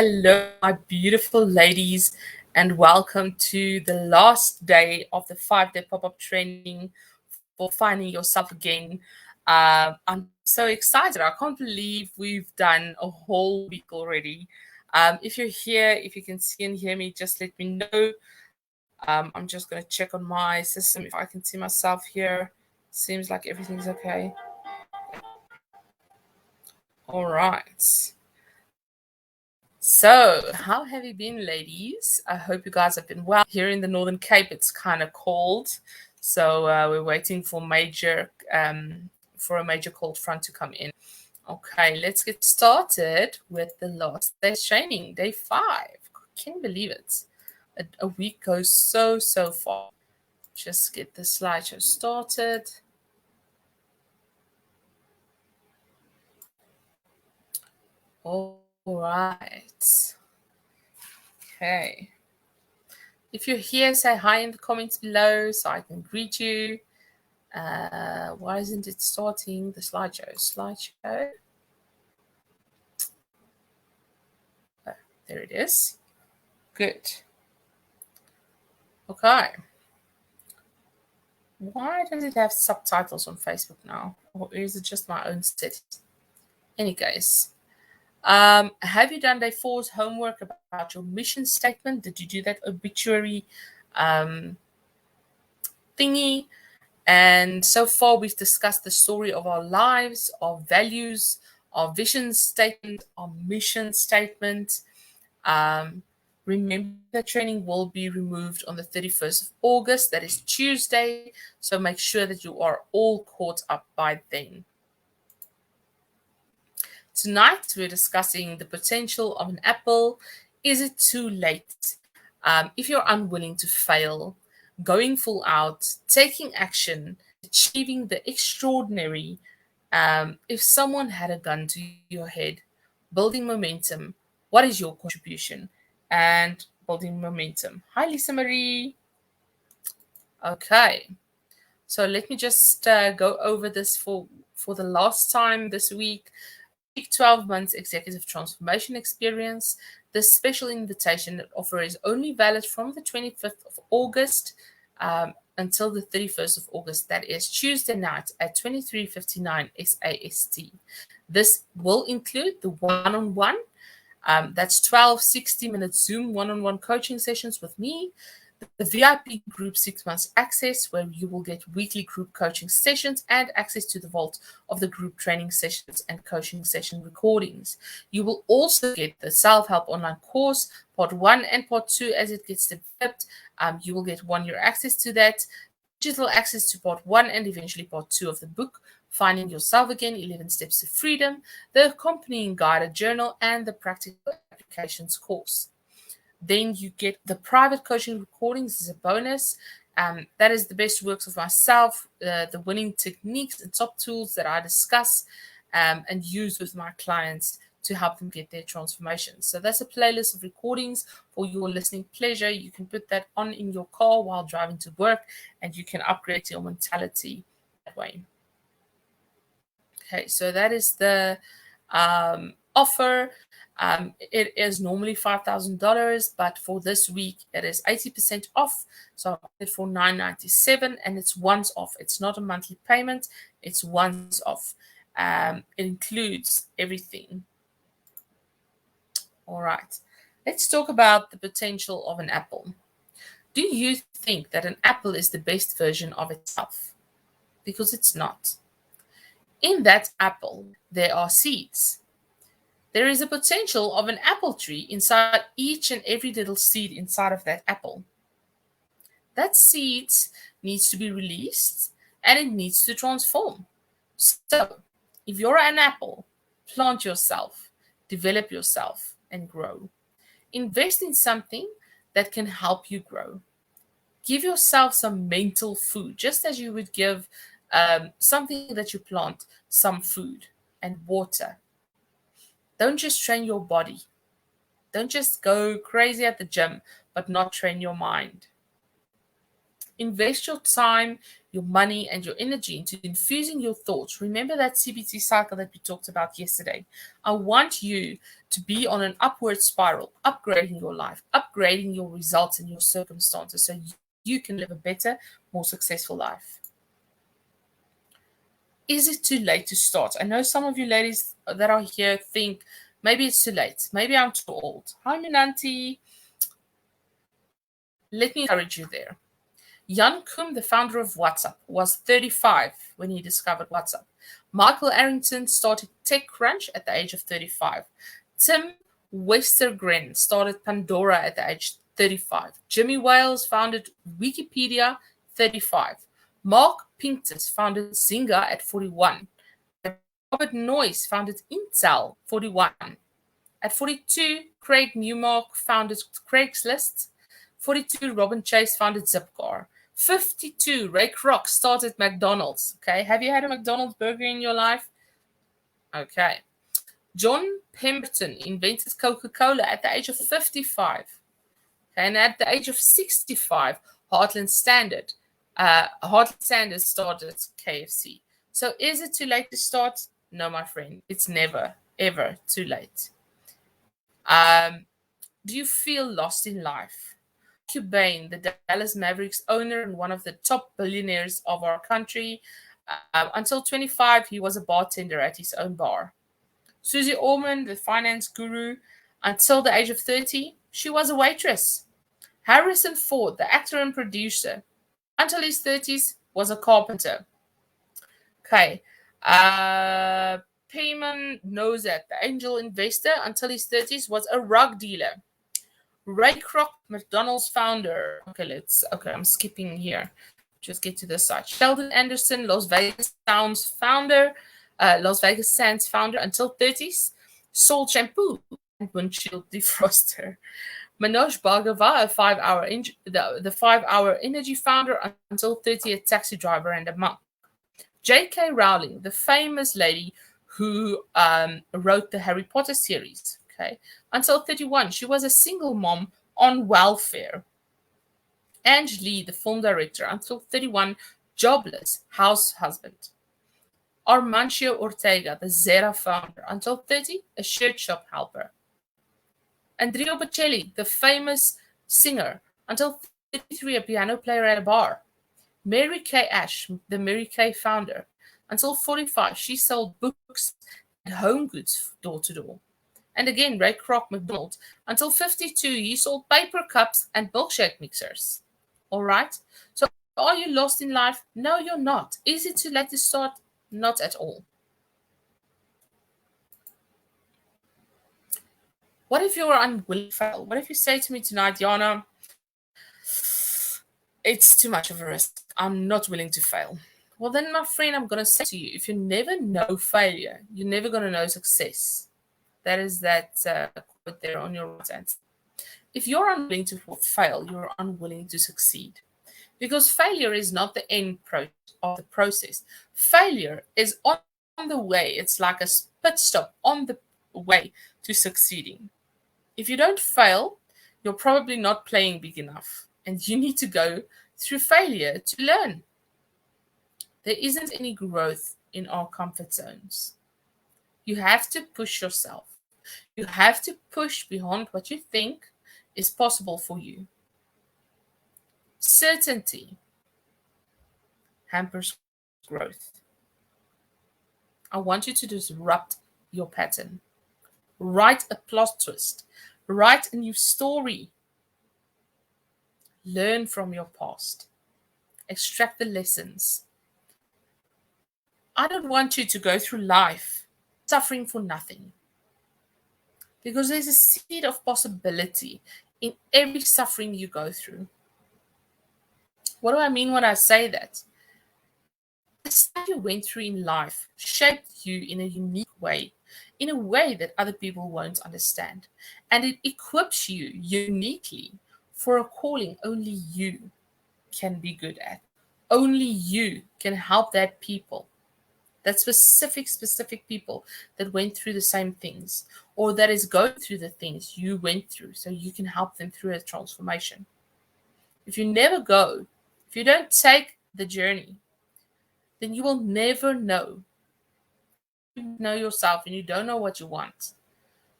Hello, my beautiful ladies, and welcome to the last day of the 5-day pop-up training for finding yourself again. I'm so excited. I can't believe we've done a whole week already. If you're here, if you can see and hear me, just let me know. I'm just going to check on my system if I can see myself here. Seems like everything's okay. All right. So, how have you been, ladies? I hope you guys have been well. Here in the Northern Cape, it's kind of cold, so we're waiting for a major cold front to come in. Okay, let's get started with the last day's training, day 5. Can't believe it. A week goes so far. Just get the slideshow started. All right. Okay. If you're here, say hi in the comments below so I can greet you. Why isn't it starting the slideshow? Slideshow. Oh, there it is. Good. Okay. Why does it have subtitles on Facebook now? Or is it just my own settings? Any case. Have you done day 4's homework about your mission statement? Did you do that obituary thingy? And so far, we've discussed the story of our lives, our values, our vision statement, our mission statement. Remember, the training will be removed on the 31st of August. That is Tuesday. So make sure that you are all caught up by then. Tonight, we're discussing the potential of an apple. Is it too late? If you're unwilling to fail, going full out, taking action, achieving the extraordinary, if someone had a gun to your head, building momentum, what is your contribution? And building momentum. Hi, Lisa Marie. Okay. So let me just go over this for the last time this week. 12 months executive transformation experience. This special invitation offer is only valid from the 25th of August until the 31st of August. That is Tuesday night at 23:59 SAST. This will include the one-on-one. That's 12 60-minute Zoom one-on-one coaching sessions with me. The VIP group 6 months access, where you will get weekly group coaching sessions and access to the vault of the group training sessions and coaching session recordings. You will also get the self-help online course, part 1 and part 2 as it gets developed. You will get 1 year access to that, digital access to part 1 and eventually part 2 of the book, Finding Yourself Again, 11 Steps to Freedom, the accompanying guided journal, and the practical applications course. Then you get the private coaching recordings as a bonus. That is the best works of myself, the winning techniques and top tools that I discuss and use with my clients to help them get their transformation. So that's a playlist of recordings for your listening pleasure. You can put that on in your car while driving to work, and you can upgrade your mentality that way. Okay, so that is the offer. It is normally $5,000, but for this week it is 80% off. So it's for $997, and it's once off. It's not a monthly payment. It's once off. It includes everything. All right. Let's talk about the potential of an apple. Do you think that an apple is the best version of itself? Because it's not. In that apple, there are seeds. There is a potential of an apple tree inside each and every little seed inside of that apple. That seed needs to be released and it needs to transform. So, if you're an apple, plant yourself, develop yourself, and grow. Invest in something that can help you grow. Give yourself some mental food, just as you would give something that you plant some food and water. Don't just train your body. Don't just go crazy at the gym, but not train your mind. Invest your time, your money, and your energy into infusing your thoughts. Remember that CBT cycle that we talked about yesterday. I want you to be on an upward spiral, upgrading your life, upgrading your results and your circumstances so you can live a better, more successful life. Is it too late to start? I know some of you ladies that are here think maybe it's too late. Maybe I'm too old. Hi, Minanti. Let me encourage you there. Jan Koum, the founder of WhatsApp, was 35 when he discovered WhatsApp. Michael Arrington started TechCrunch at the age of 35. Tim Westergren started Pandora at the age of 35. Jimmy Wales founded Wikipedia, 35. Mark Pincus founded Zynga at 41. Robert Noyce founded Intel, 41. At 42, Craig Newmark founded Craigslist. 42, Robin Chase founded Zipcar. 52, Ray Kroc started McDonald's. Okay, have you had a McDonald's burger in your life? Okay. John Pemberton invented Coca-Cola at the age of 55. Okay, and at the age of 65, Heartland Sanders started KFC. So is it too late to start? No, my friend. It's never, ever too late. Do you feel lost in life? Cubain, the Dallas Mavericks owner and one of the top billionaires of our country. Until 25, he was a bartender at his own bar. Susie Orman, the finance guru, until the age of 30, she was a waitress. Harrison Ford, the actor and producer, until his 30s, was a carpenter. Okay. Payman Nozak, the angel investor, until his 30s, was a rug dealer. Ray Kroc, McDonald's founder. Okay, I'm skipping here. Just get to this side. Sheldon Anderson, Las Vegas Sands founder until 30s. Salt shampoo and windshield defroster. Manoj Bhargava, the 5-hour energy founder until 30, a taxi driver and a monk. J.K. Rowling, the famous lady who wrote the Harry Potter series. Okay. Until 31, she was a single mom on welfare. Ange Lee, the film director, until 31, jobless house husband. Armancio Ortega, the Zera founder, until 30, a shirt shop helper. Andrea Bocelli, the famous singer, until 33, a piano player at a bar. Mary Kay Ash, the Mary Kay founder, until 45, she sold books and home goods door to door. And again, Ray Kroc McDonald. Until 52, he sold paper cups and milkshake mixers. All right? So are you lost in life? No, you're not. Is it too late to start? Not at all. What if you're unwilling to fail? What if you say to me tonight, Jana, it's too much of a risk. I'm not willing to fail. Well, then, my friend, I'm going to say to you, if you never know failure, you're never going to know success. That is that quote there on your right hand. If you're unwilling to fail, you're unwilling to succeed. Because failure is not the end of the process. Failure is on the way. It's like a pit stop on the way to succeeding. If you don't fail, you're probably not playing big enough. And you need to go through failure to learn. There isn't any growth in our comfort zones. You have to push yourself. You have to push beyond what you think is possible for you. Certainty hampers growth. I want you to disrupt your pattern. Write a plot twist. Write a new story. Learn from your past. Extract the lessons. I don't want you to go through life suffering for nothing. Because there's a seed of possibility in every suffering you go through. What do I mean when I say that? The stuff you went through in life shaped you in a unique way, in a way that other people won't understand. And it equips you uniquely for a calling only you can be good at. Only you can help that people. That specific people that went through the same things or that is going through the things you went through so you can help them through a transformation. If you never go If you don't take the journey, then you will never know. You know yourself and you don't know what you want.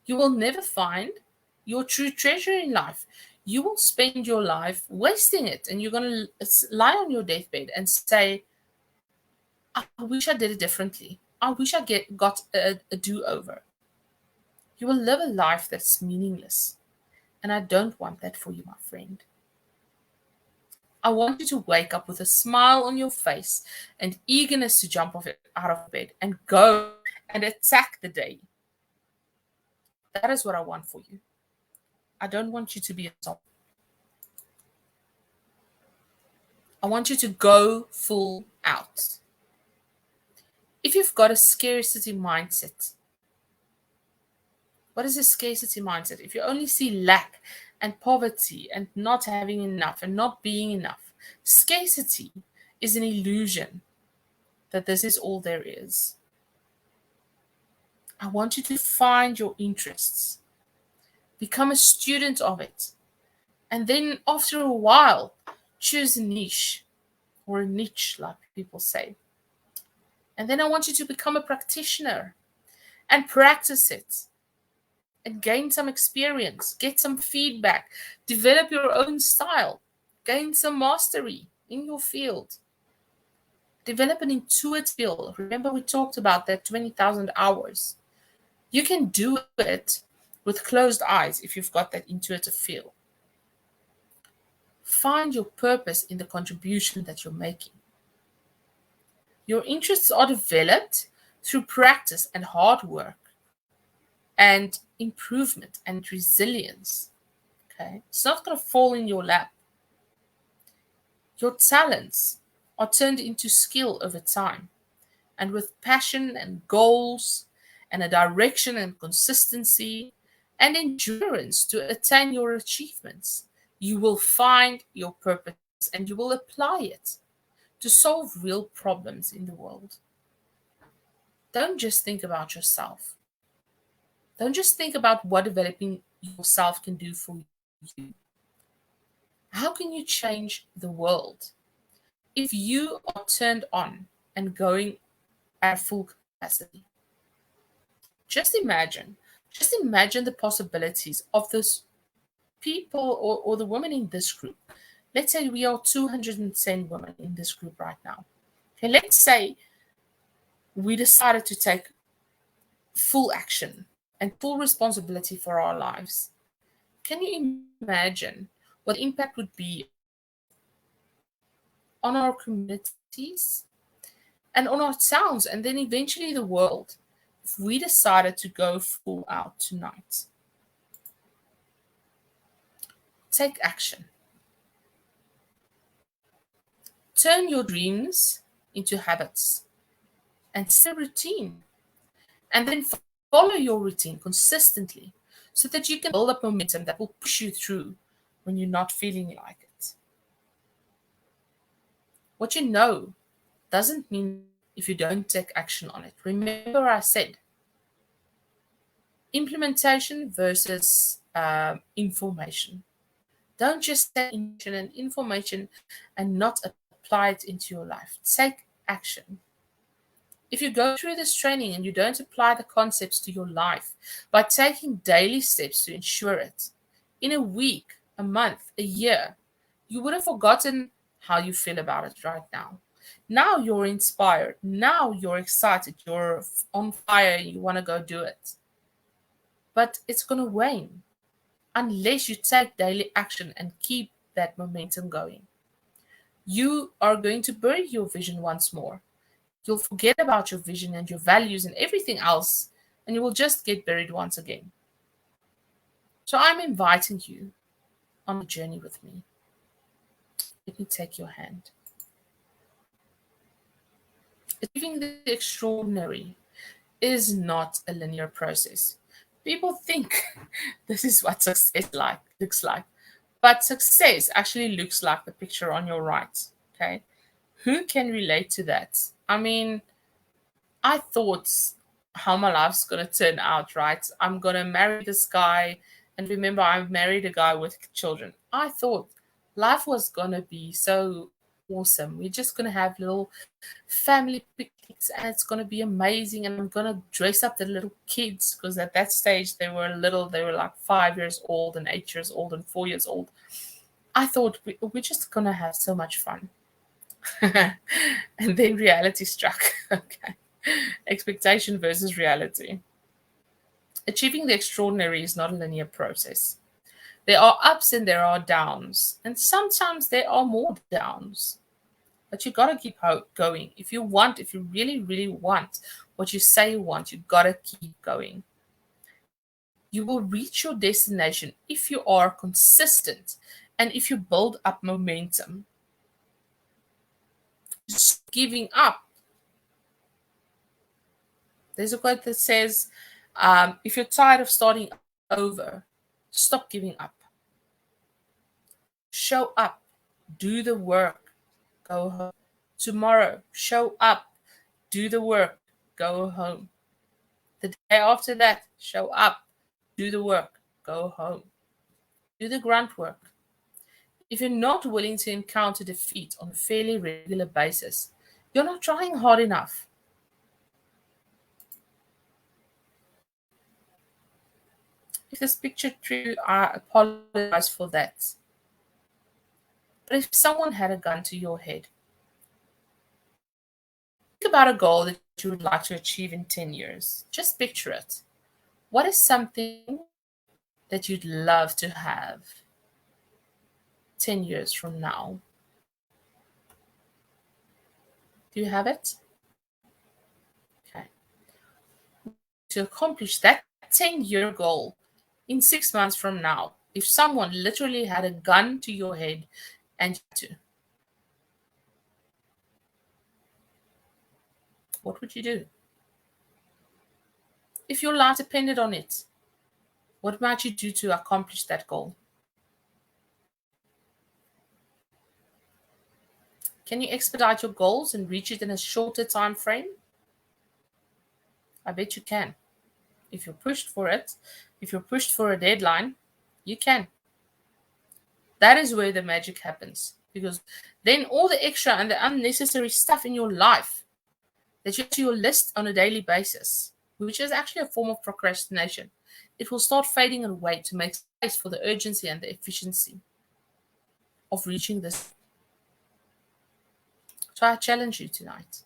You will never find your true treasure in life. You will spend your life wasting it, and you're going to lie on your deathbed and say, I wish I did it differently. I wish I got a do over. You will live a life that's meaningless. And I don't want that for you, my friend. I want you to wake up with a smile on your face and eagerness to jump out of bed and go and attack the day. That is what I want for you. I don't want you to be a zombie. I want you to go full out. If you've got a scarcity mindset, what is a scarcity mindset? If you only see lack and poverty and not having enough and not being enough, scarcity is an illusion that this is all there is. I want you to find your interests, become a student of it, and then after a while, choose a niche or a niche, like people say. And then I want you to become a practitioner and practice it and gain some experience, get some feedback, develop your own style, gain some mastery in your field. Develop an intuitive skill. Remember, we talked about that 20,000 hours. You can do it with closed eyes if you've got that intuitive feel. Find your purpose in the contribution that you're making. Your interests are developed through practice and hard work and improvement and resilience. Okay? It's not going to fall in your lap. Your talents are turned into skill over time. And with passion and goals and a direction and consistency and endurance to attain your achievements, you will find your purpose and you will apply it to solve real problems in the world. Don't just think about yourself. Don't just think about what developing yourself can do for you. How can you change the world? If you are turned on and going at full capacity, just imagine the possibilities of those people or the women in this group. Let's say we are 210 women in this group right now. Okay, let's say we decided to take full action and full responsibility for our lives. Can you imagine what the impact would be on our communities and on our towns and then eventually the world if we decided to go full out tonight? Take action. Turn your dreams into habits and set a routine. And then follow your routine consistently so that you can build up momentum that will push you through when you're not feeling like it. What you know doesn't mean if you don't take action on it. Remember, I said implementation versus information. Don't just take information and not apply it into your life. Take action. If you go through this training and you don't apply the concepts to your life by taking daily steps to ensure it, in a week, a month, a year, you would have forgotten how you feel about it right now. Now you're inspired. Now you're excited. You're on fire. You want to go do it. But it's going to wane unless you take daily action and keep that momentum going. You are going to bury your vision once more. You'll forget about your vision and your values and everything else, and you will just get buried once again. So I'm inviting you on a journey with me. Let me take your hand. Achieving the extraordinary is not a linear process. People think this is what success looks like, but success actually looks like the picture on your right. Okay, who can relate to that? I mean, I thought how my life's gonna turn out, right? I'm gonna marry this guy, and remember, I married a guy with children. I thought life was gonna be so awesome. We're just going to have little family picnics and it's going to be amazing. And I'm going to dress up the little kids because at that stage they were little, they were like 5 years old and 8 years old and 4 years old. I thought we're just going to have so much fun. And then reality struck. Okay. Expectation versus reality. Achieving the extraordinary is not a linear process. There are ups and there are downs, and sometimes there are more downs. But you gotta keep going. If you really, really want what you say you want, you gotta keep going. You will reach your destination if you are consistent and if you build up momentum. Just giving up. There's a quote that says, if you're tired of starting over, stop giving up. Show up, do the work, go home. Tomorrow, show up, do the work, go home. The day after that, show up, do the work, go home. Do the grunt work. If you're not willing to encounter defeat on a fairly regular basis, you're not trying hard enough. If this picture true, I apologize for that. But if someone had a gun to your head, think about a goal that you would like to achieve in 10 years. Just picture it. What is something that you'd love to have 10 years from now? Do you have it? Okay. To accomplish that 10-year goal in 6 months from now, if someone literally had a gun to your head and you had to, what would you do? If your life depended on it, what might you do to accomplish that goal? Can you expedite your goals and reach it in a shorter time frame? I bet you can. If you're pushed for it, if you're pushed for a deadline, you can. That is where the magic happens. Because then all the extra and the unnecessary stuff in your life that you add to your list on a daily basis, which is actually a form of procrastination, it will start fading away to make space for the urgency and the efficiency of reaching this. So I challenge you tonight.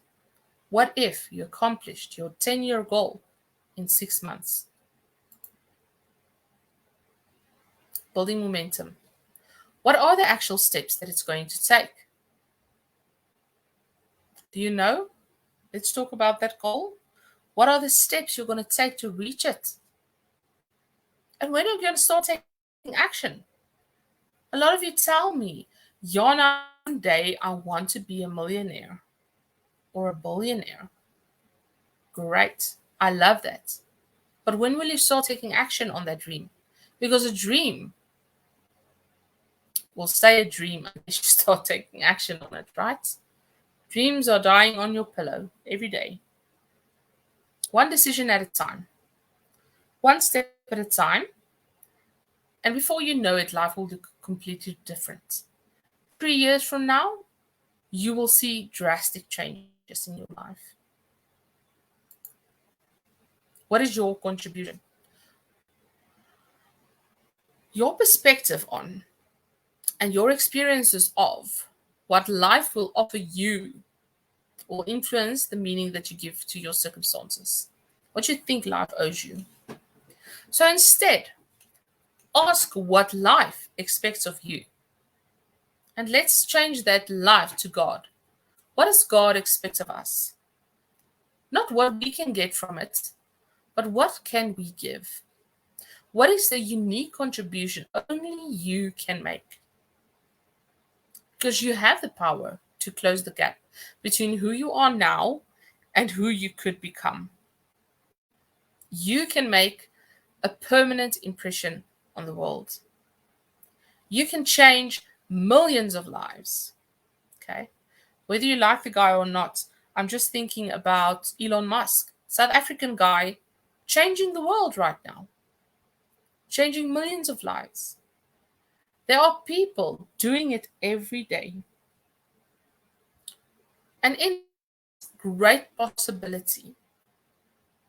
What if you accomplished your 10-year goal in 6 months? Building momentum. What are the actual steps that it's going to take? Do you know? Let's talk about that goal. What are the steps you're going to take to reach it? And when are you going to start taking action? A lot of you tell me, Jana, one day I want to be a millionaire or a billionaire. Great. I love that. But when will you start taking action on that dream? Because a dream will stay a dream unless you start taking action on it, right? Dreams are dying on your pillow every day. One decision at a time. One step at a time. And before you know it, life will look completely different. 3 years from now, you will see drastic changes in your life. What is your contribution? Your perspective on and your experiences of what life will offer you will influence the meaning that you give to your circumstances, what you think life owes you. So instead, ask what life expects of you. And let's change that life to God. What does God expect of us? Not what we can get from it, but what can we give? What is the unique contribution only you can make? Because you have the power to close the gap between who you are now and who you could become. You can make a permanent impression on the world. You can change millions of lives. Okay? Whether you like the guy or not, I'm just thinking about Elon Musk, South African guy, changing the world right now, changing millions of lives. There are people doing it every day. And in great possibility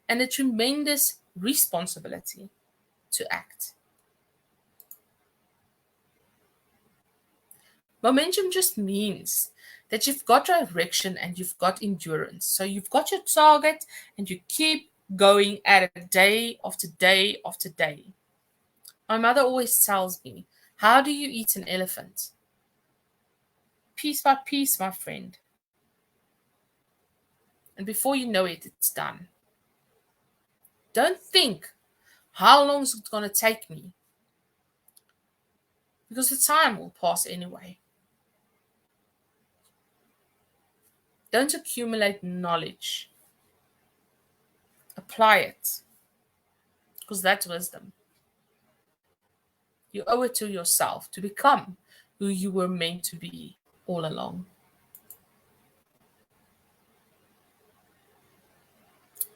and a tremendous responsibility to act. Momentum just means that you've got direction and you've got endurance. So you've got your target and you keep going at it day after day after day. My mother always tells me, how do you eat an elephant? Piece by piece, my friend. And before you know it, it's done. Don't think, how long is it going to take me? Because the time will pass anyway. Don't accumulate knowledge. Apply it. Because that's wisdom. You owe it to yourself to become who you were meant to be all along.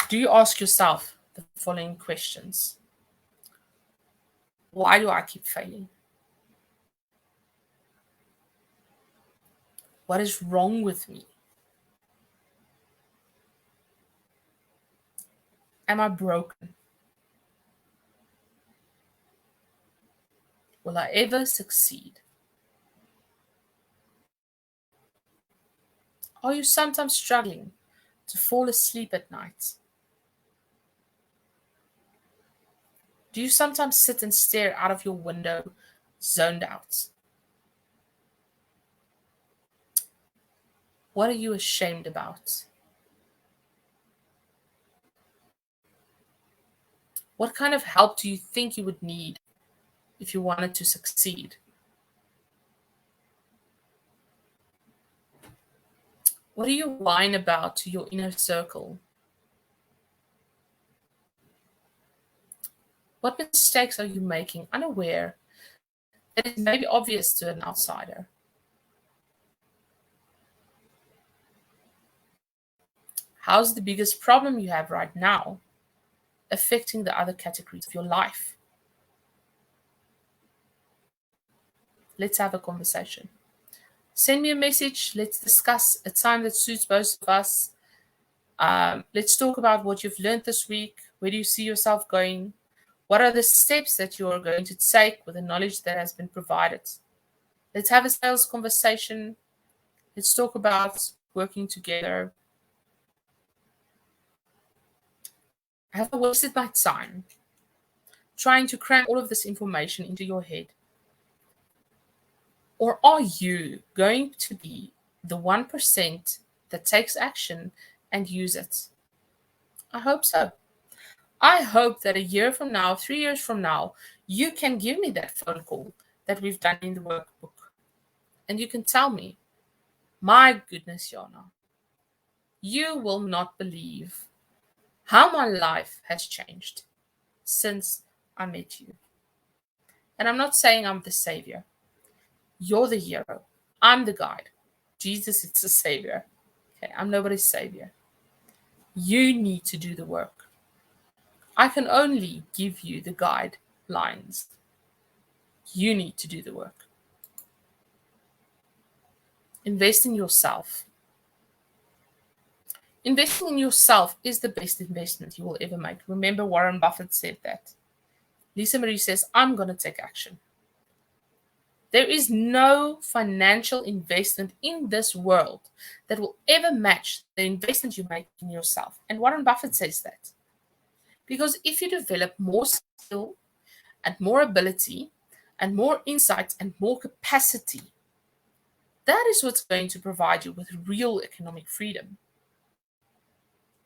Do you ask yourself the following questions? Why do I keep failing? What is wrong with me? Am I broken? Will I ever succeed? Are you sometimes struggling to fall asleep at night? Do you sometimes sit and stare out of your window, zoned out? What are you ashamed about? What kind of help do you think you would need if you wanted to succeed? What do you whine about to your inner circle? What mistakes are you making unaware that is maybe obvious to an outsider? How's the biggest problem you have right now affecting the other categories of your life? Let's have a conversation. Send me a message. Let's discuss a time that suits both of us. Let's talk about what you've learned this week. Where do you see yourself going? What are the steps that you are going to take with the knowledge that has been provided? Let's have a sales conversation. Let's talk about working together. Have I wasted my time trying to cram all of this information into your head? Or are you going to be the 1% that takes action and use it? I hope so. I hope that a year from now, 3 years from now, you can give me that phone call that we've done in the workbook. And you can tell me, my goodness, Jana, you will not believe how my life has changed since I met you. And I'm not saying I'm the savior. You're the hero. I'm the guide. Jesus is the savior. Okay, I'm nobody's savior. You need to do the work. I can only give you the guidelines. You need to do the work. Invest in yourself. Investing in yourself is the best investment you will ever make. Remember, Warren Buffett said that. Lisa Marie says, I'm going to take action. There is no financial investment in this world that will ever match the investment you make in yourself. And Warren Buffett says that. Because if you develop more skill and more ability and more insight and more capacity, that is what's going to provide you with real economic freedom.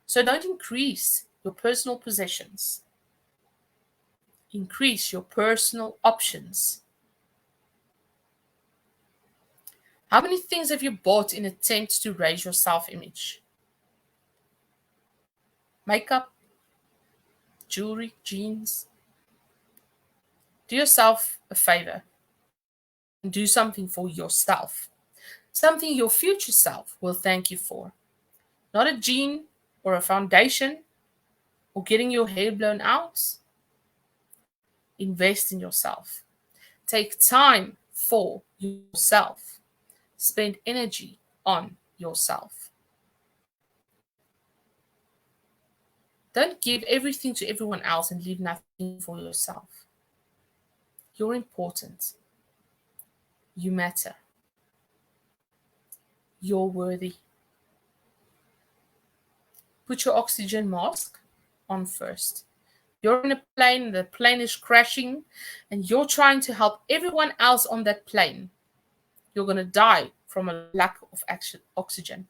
So don't increase your personal possessions. Increase your personal options. How many things have you bought in attempts to raise your self-image? Makeup, jewelry, jeans. Do yourself a favor and do something for yourself. Something your future self will thank you for. Not a jean or a foundation or getting your hair blown out. Invest in yourself. Take time for yourself. Spend energy on yourself. Don't give everything to everyone else and leave nothing for yourself. You're important. You matter. You're worthy. Put your oxygen mask on first. You're in a plane, the plane is crashing, and you're trying to help everyone else on that plane. You're going to die from a lack of oxygen.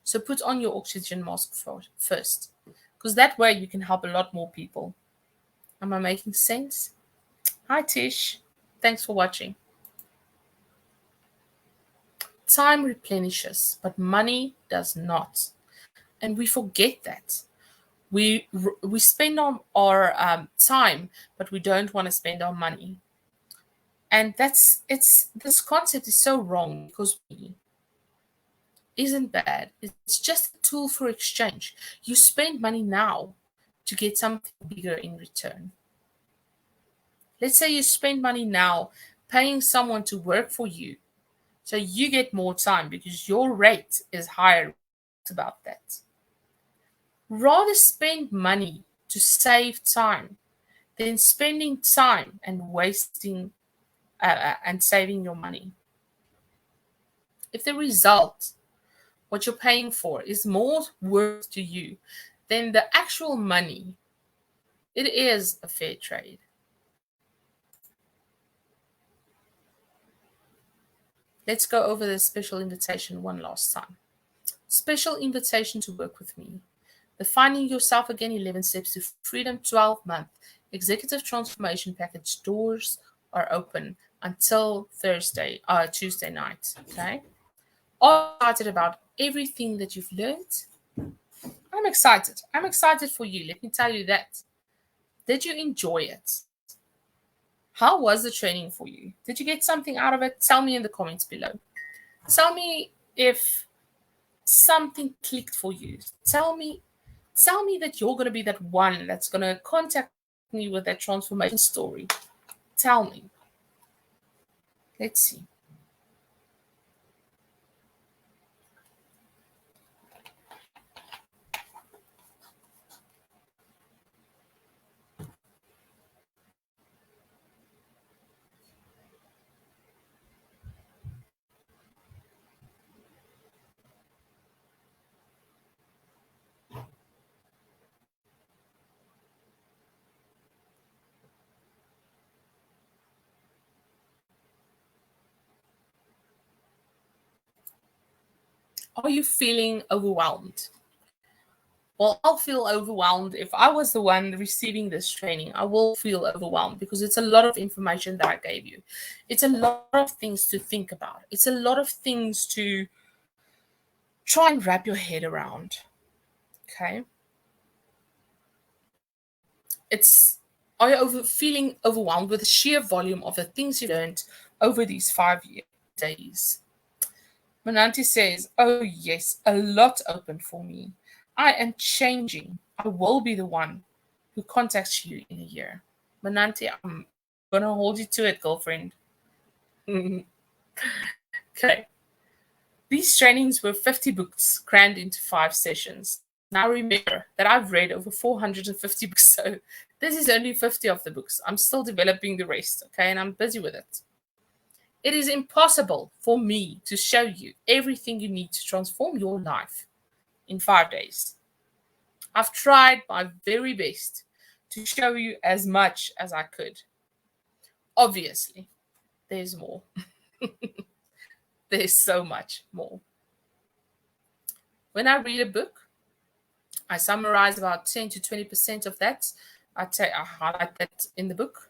So put on your oxygen mask first, because that way you can help a lot more people. Am I making sense? Hi, Tish. Thanks for watching. Time replenishes, but money does not. And we forget that. We spend our time, but we don't want to spend our money. And this concept is so wrong because money isn't bad. It's just a tool for exchange. You spend money now to get something bigger in return. Let's say you spend money now paying someone to work for you, so you get more time because your rate is higher. About that. Rather spend money to save time than spending time and wasting and saving your money. If the result, what you're paying for, is more worth to you than the actual money, it is a fair trade. Let's go over the special invitation one last time. Special invitation to work with me. The Finding Yourself Again 11 Steps to Freedom 12-month Executive Transformation Package doors are open until Tuesday night. Okay? Are you excited about everything that you've learned? I'm excited. I'm excited for you. Let me tell you that. Did you enjoy it? How was the training for you? Did you get something out of it? Tell me in the comments below. Tell me if something clicked for you. Tell me that you're going to be that one that's going to contact me with that transformation story. Tell me. Let's see. Are you feeling overwhelmed? Well, I'll feel overwhelmed if I was the one receiving this training. I will feel overwhelmed because it's a lot of information that I gave you. It's a lot of things to think about. It's a lot of things to try and wrap your head around. Okay. Are you feeling overwhelmed with the sheer volume of the things you learned over these 5 days? Mananti says, oh yes, a lot opened for me. I am changing. I will be the one who contacts you in a year. Mananti, I'm going to hold you to it, girlfriend. Okay. These trainings were 50 books crammed into 5 sessions. Now remember that I've read over 450 books, so this is only 50 of the books. I'm still developing the rest, okay, and I'm busy with it. It is impossible for me to show you everything you need to transform your life in 5 days. I've tried my very best to show you as much as I could. Obviously, there's more. There's so much more. When I read a book, I summarize about 10 to 20% of that. I highlight that in the book.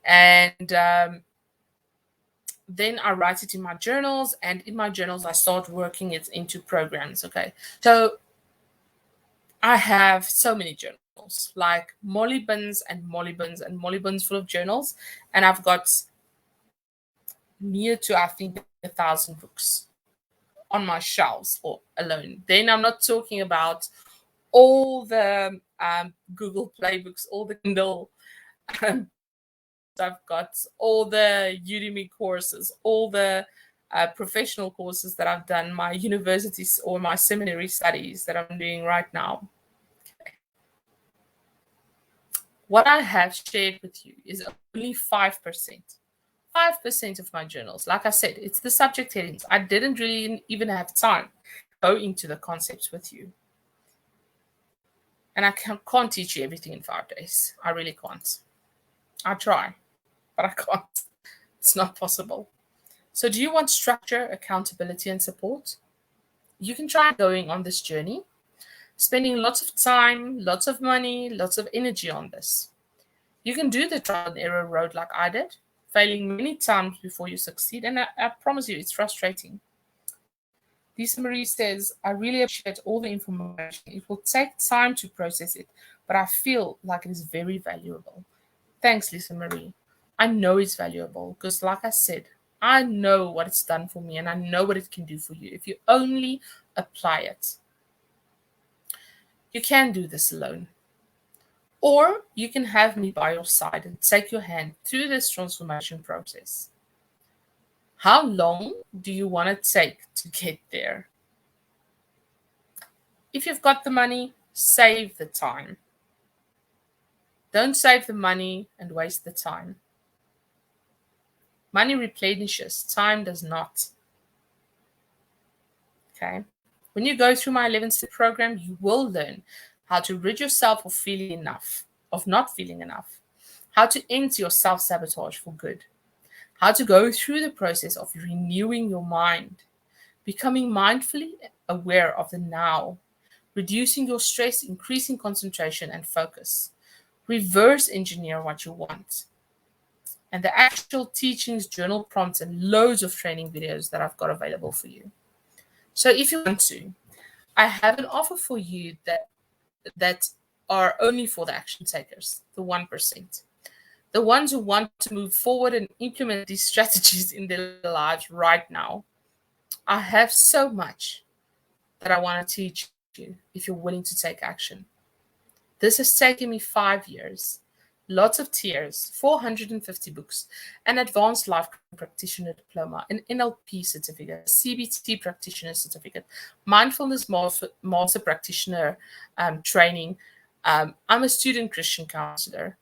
And then I write it in my journals. And in my journals, I start working it into programs. Okay. So I have so many journals, like molly bins and molly bins and molly bins full of journals. And I've got near to, I think, 1,000 books on my shelves alone. Then I'm not talking about all the Google Play books, all the Kindle. I've got all the Udemy courses, all the professional courses that I've done, my universities or my seminary studies that I'm doing right now. What I have shared with you is only 5%. 5% of my journals. Like I said, it's the subject headings. I didn't really even have time to go into the concepts with you. And I can't teach you everything in 5 days. I really can't. I try, but I can't. It's not possible. So do you want structure, accountability, and support? You can try going on this journey, spending lots of time, lots of money, lots of energy on this. You can do the trial and error road like I did, failing many times before you succeed, and I promise you it's frustrating. Lisa Marie says, I really appreciate all the information. It will take time to process it, but I feel like it is very valuable. Thanks, Lisa Marie. I know it's valuable because, like I said, I know what it's done for me and I know what it can do for you if you only apply it. You can do this alone. Or you can have me by your side and take your hand through this transformation process. How long do you want to take to get there? If you've got the money, save the time. Don't save the money and waste the time. Money replenishes, time does not. Okay. When you go through my 11-step program, you will learn how to rid yourself of feeling enough, of not feeling enough, how to end your self-sabotage for good, how to go through the process of renewing your mind, becoming mindfully aware of the now, reducing your stress, increasing concentration and focus, reverse engineer what you want, and the actual teachings, journal prompts, and loads of training videos that I've got available for you. So if you want to, I have an offer for you that are only for the action takers, the 1%. The ones who want to move forward and implement these strategies in their lives right now. I have so much that I want to teach you if you're willing to take action. This has taken me 5 years, lots of tears, 450 books, an advanced life practitioner diploma, an NLP certificate, a CBT practitioner certificate, mindfulness master practitioner training. I'm a student Christian counselor.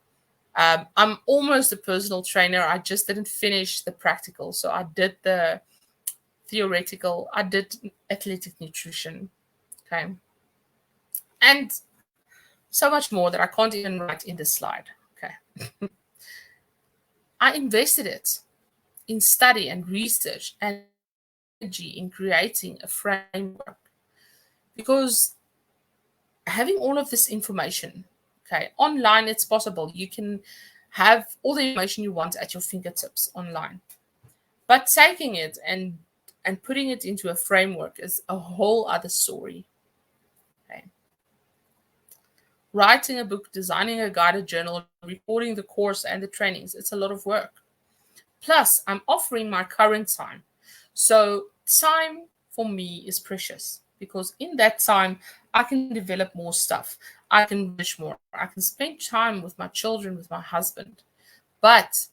I'm almost a personal trainer. I just didn't finish the practical. So I did the theoretical, I did athletic nutrition. Okay. And so much more that I can't even write in this slide. Okay. I invested it in study and research and energy in creating a framework because having all of this information, okay, online, it's possible. You can have all the information you want at your fingertips online. But taking it and putting it into a framework is a whole other story. Okay. Writing a book, designing a guided journal, recording the course and the trainings, it's a lot of work. Plus, I'm offering my current time. So time for me is precious because in that time, I can develop more stuff. I can reach more. I can spend time with my children, with my husband. But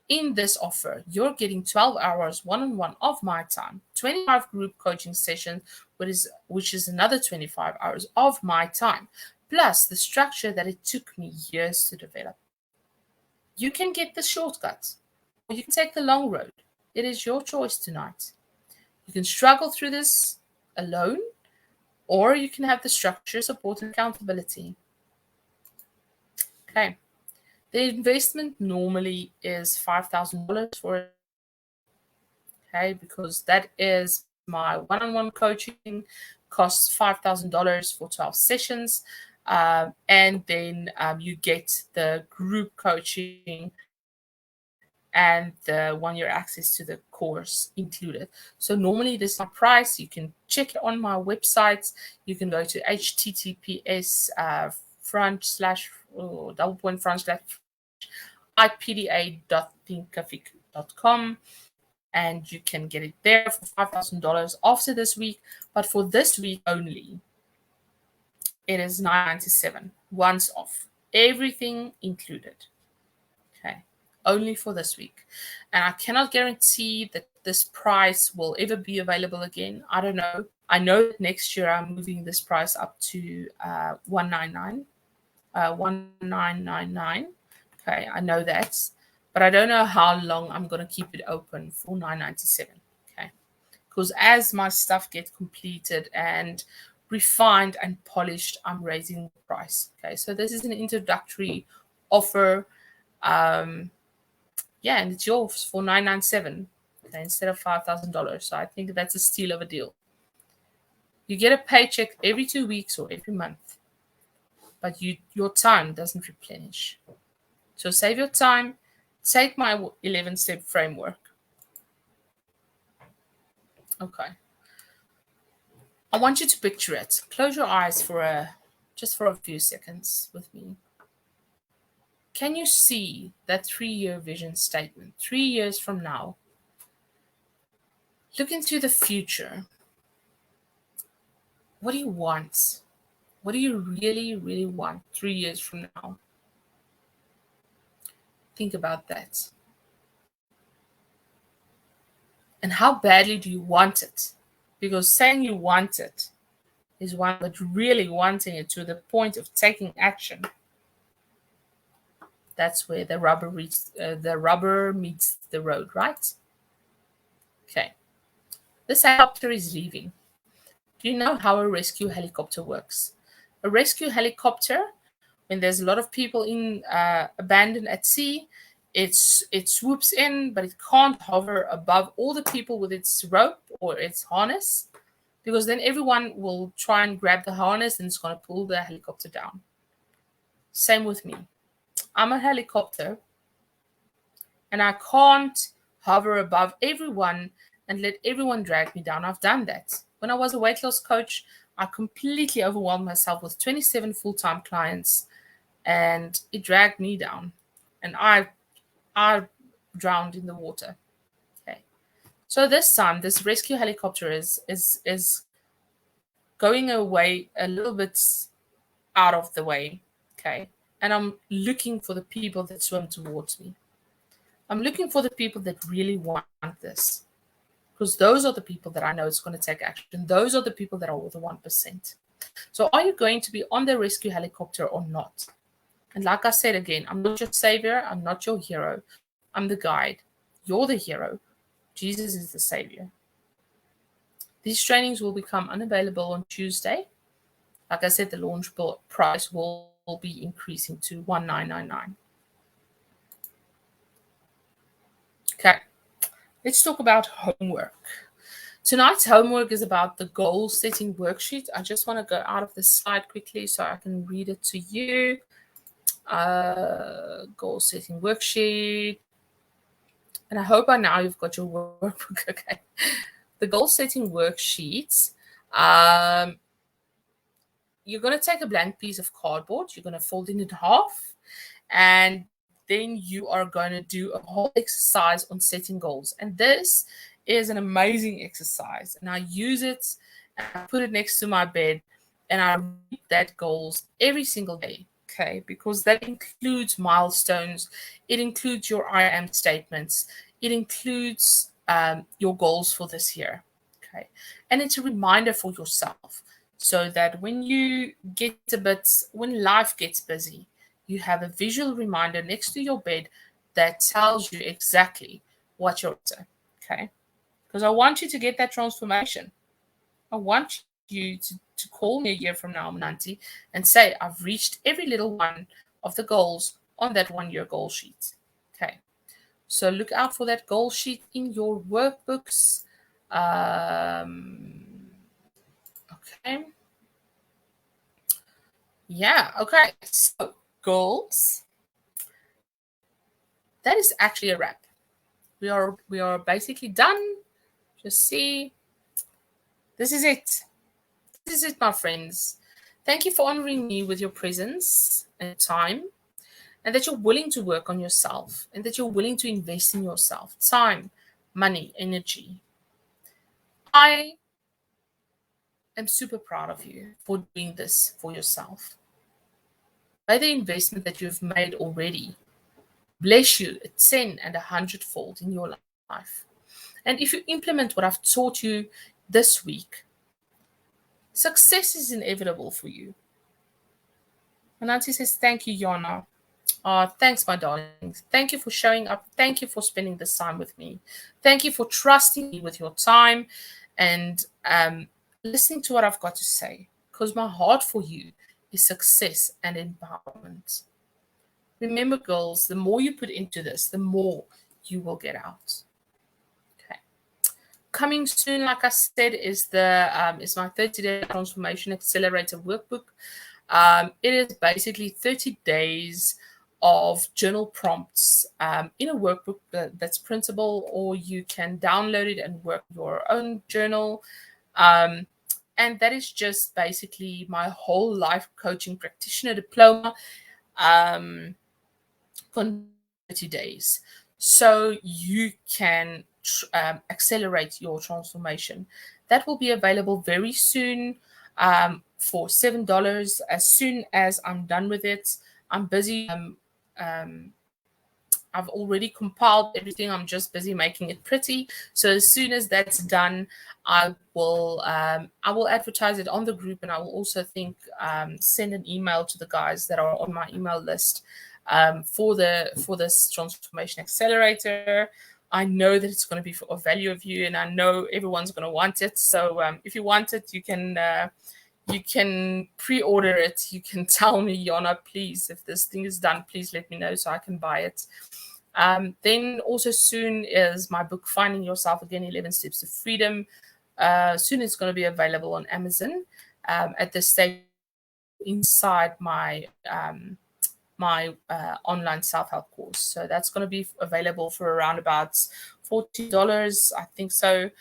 in this offer, you're getting 12 hours one-on-one of my time, 25 group coaching sessions, which is another 25 hours of my time, plus the structure that it took me years to develop. You can get the shortcut, or you can take the long road. It is your choice tonight. You can struggle through this alone, or you can have the structure, support, and accountability. Okay. The investment normally is $5,000 for it. Okay, because that is my one-on-one coaching, costs $5,000 for 12 sessions. And then you get the group coaching and the 1-year access to the course included. So normally this is my price. You can check it on my website. You can go to https //ipda.thinkafik.com and you can get it there for $5,000 after this week. But for this week only, it is $997 once off, everything included. Okay, only for this week. And I cannot guarantee that this price will ever be available again. I don't know. I know that next year I'm moving this price up to $199. 1999. Okay, I know that, but I don't know how long I'm gonna keep it open for 997. Okay, because as my stuff gets completed and refined and polished, I'm raising the price. Okay, so this is an introductory offer. Yeah, and it's yours for 997 instead of $5,000. So I think that's a steal of a deal. You get a paycheck every 2 weeks or every month, but your time doesn't replenish. So save your time. Take my 11-step framework. Okay. I want you to picture it. Close your eyes just for a few seconds with me. Can you see that 3-year vision statement? 3 years from now. Look into the future. What do you want? What do you really, really want 3 years from now? Think about that. And how badly do you want it? Because saying you want it is one, but really wanting it to the point of taking action, that's where the rubber meets the road, right? Okay. This helicopter is leaving. Do you know how a rescue helicopter works? A rescue helicopter, when there's a lot of people abandoned at sea, it swoops in, but it can't hover above all the people with its rope or its harness, because then everyone will try and grab the harness and it's going to pull the helicopter down. Same with me. I'm a helicopter and I can't hover above everyone and let everyone drag me down. I've done that. When I was a weight loss coach, I completely overwhelmed myself with 27 full-time clients and it dragged me down and I drowned in the water. Okay. So this time, this rescue helicopter is going away a little bit out of the way. Okay. And I'm looking for the people that swim towards me. I'm looking for the people that really want this, because those are the people that I know is going to take action. Those are the people that are the 1%. So are you going to be on the rescue helicopter or not? And like I said again, I'm not your savior. I'm not your hero. I'm the guide. You're the hero. Jesus is the savior. These trainings will become unavailable on Tuesday. Like I said, the launch price will be increasing to $1999. Okay, let's talk about homework. Tonight's homework is about the goal setting worksheet. I just want to go out of this slide quickly so I can read it to you. Goal setting worksheet. And I hope by now you've got your workbook. Okay. The goal setting worksheets. You're going to take a blank piece of cardboard. You're going to fold it in half. And then you are going to do a whole exercise on setting goals. And this is an amazing exercise. And I use it and I put it next to my bed and I read that goals every single day. Okay, because that includes milestones. It includes your I am statements. It includes your goals for this year. Okay, and it's a reminder for yourself so that when life gets busy, you have a visual reminder next to your bed that tells you exactly what you're after. Okay, because I want you to get that transformation. I want you to call me a year from now, Nanti, and say, I've reached every little one of the goals on that 1-year goal sheet. Okay. So look out for that goal sheet in your workbooks. Okay. Yeah. Okay. So goals. That is actually a wrap. We are basically done. Just see. This is it. This is it, my friends. Thank you for honoring me with your presence and time, and that you're willing to work on yourself, and that you're willing to invest in yourself. Time, money, energy. I am super proud of you for doing this for yourself. By the investment that you've made already, bless you at 10 and 100-fold in your life. And if you implement what I've taught you this week, success is inevitable for you. Anansi says, thank you, Jana. Thanks, my darlings. Thank you for showing up. Thank you for spending this time with me. Thank you for trusting me with your time and listening to what I've got to say. Because my heart for you is success and empowerment. Remember, girls, the more you put into this, the more you will get out. Okay. Coming soon, like I said, is my 30-day transformation accelerator workbook. It is basically 30 days of journal prompts in a workbook that's printable, or you can download it and work your own journal. And that is just basically my whole life coaching practitioner diploma converted into 30 days. So you can accelerate your transformation. That will be available very soon for $7 as soon as I'm done with it. I'm busy. I've already compiled everything. I'm just busy making it pretty. So as soon as that's done, I will advertise it on the group, and I will also send an email to the guys that are on my email list for this transformation accelerator. I know that it's going to be of value of you, and I know everyone's going to want it. So if you want it, you can pre-order it. You can tell me, Jana, please, if this thing is done, please let me know so I can buy it. Then also soon is my book, Finding Yourself Again, 11 Steps to Freedom. Soon it's going to be available on Amazon. At this stage, inside my online self-help course. So that's going to be available for around about $40, I think so.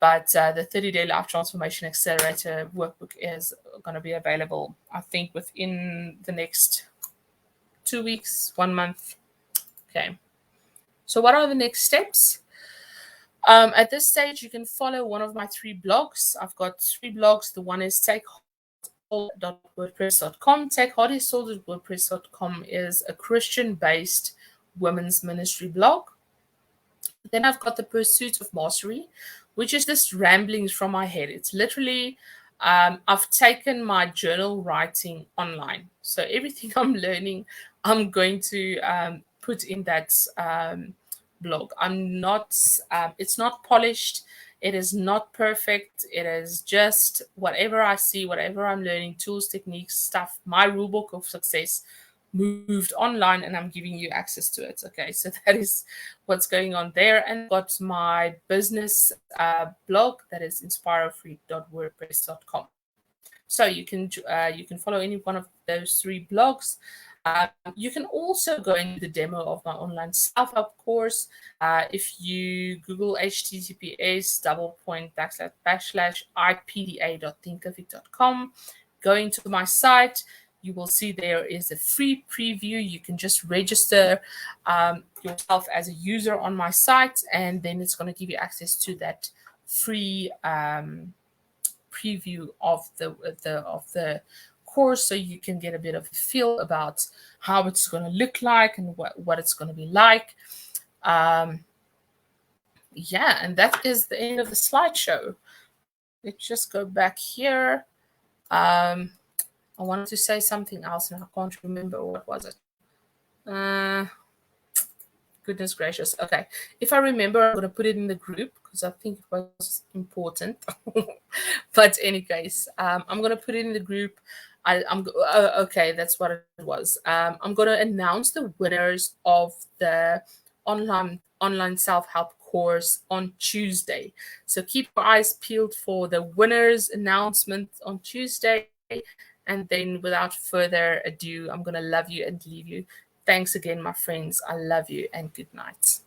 But the 30-day life transformation accelerator workbook is going to be available, I think, within the next 2 weeks, 1 month. Okay. So what are the next steps? At this stage, you can follow one of my 3 blogs. I've got 3 blogs. The one is takeheart.wordpress.com. Takeheart.wordpress.com is a Christian-based women's ministry blog. Then I've got the Pursuit of Mastery, which is just ramblings from my head. It's literally, I've taken my journal writing online. So everything I'm learning, I'm going to put in that blog. It's not polished. It is not perfect. It is just whatever I see, whatever I'm learning, tools, techniques, stuff, my rulebook of success moved online, and I'm giving you access to it. Okay, so that is what's going on there. And I've got my business blog that is inspirefreak.wordpress.com. So you can follow any one of those 3 blogs. You can also go into the demo of my online self-help course. If you Google https://ipda.thinkific.com, go into my site, you will see there is a free preview. You can just register yourself as a user on my site, and then it's going to give you access to that free preview of the course, so you can get a bit of a feel about how it's going to look like and what it's going to be like. Yeah, and that is the end of the slideshow. Let's just go back here. I wanted to say something else and I can't remember. What was it? Goodness gracious. Okay. If I remember, I'm going to put it in the group because I think it was important. But any case, I'm going to put it in the group. Okay, that's what it was. I'm going to announce the winners of the online self-help course on Tuesday. So keep your eyes peeled for the winners announcement on Tuesday. And then without further ado, I'm going to love you and leave you. Thanks again, my friends. I love you and good night.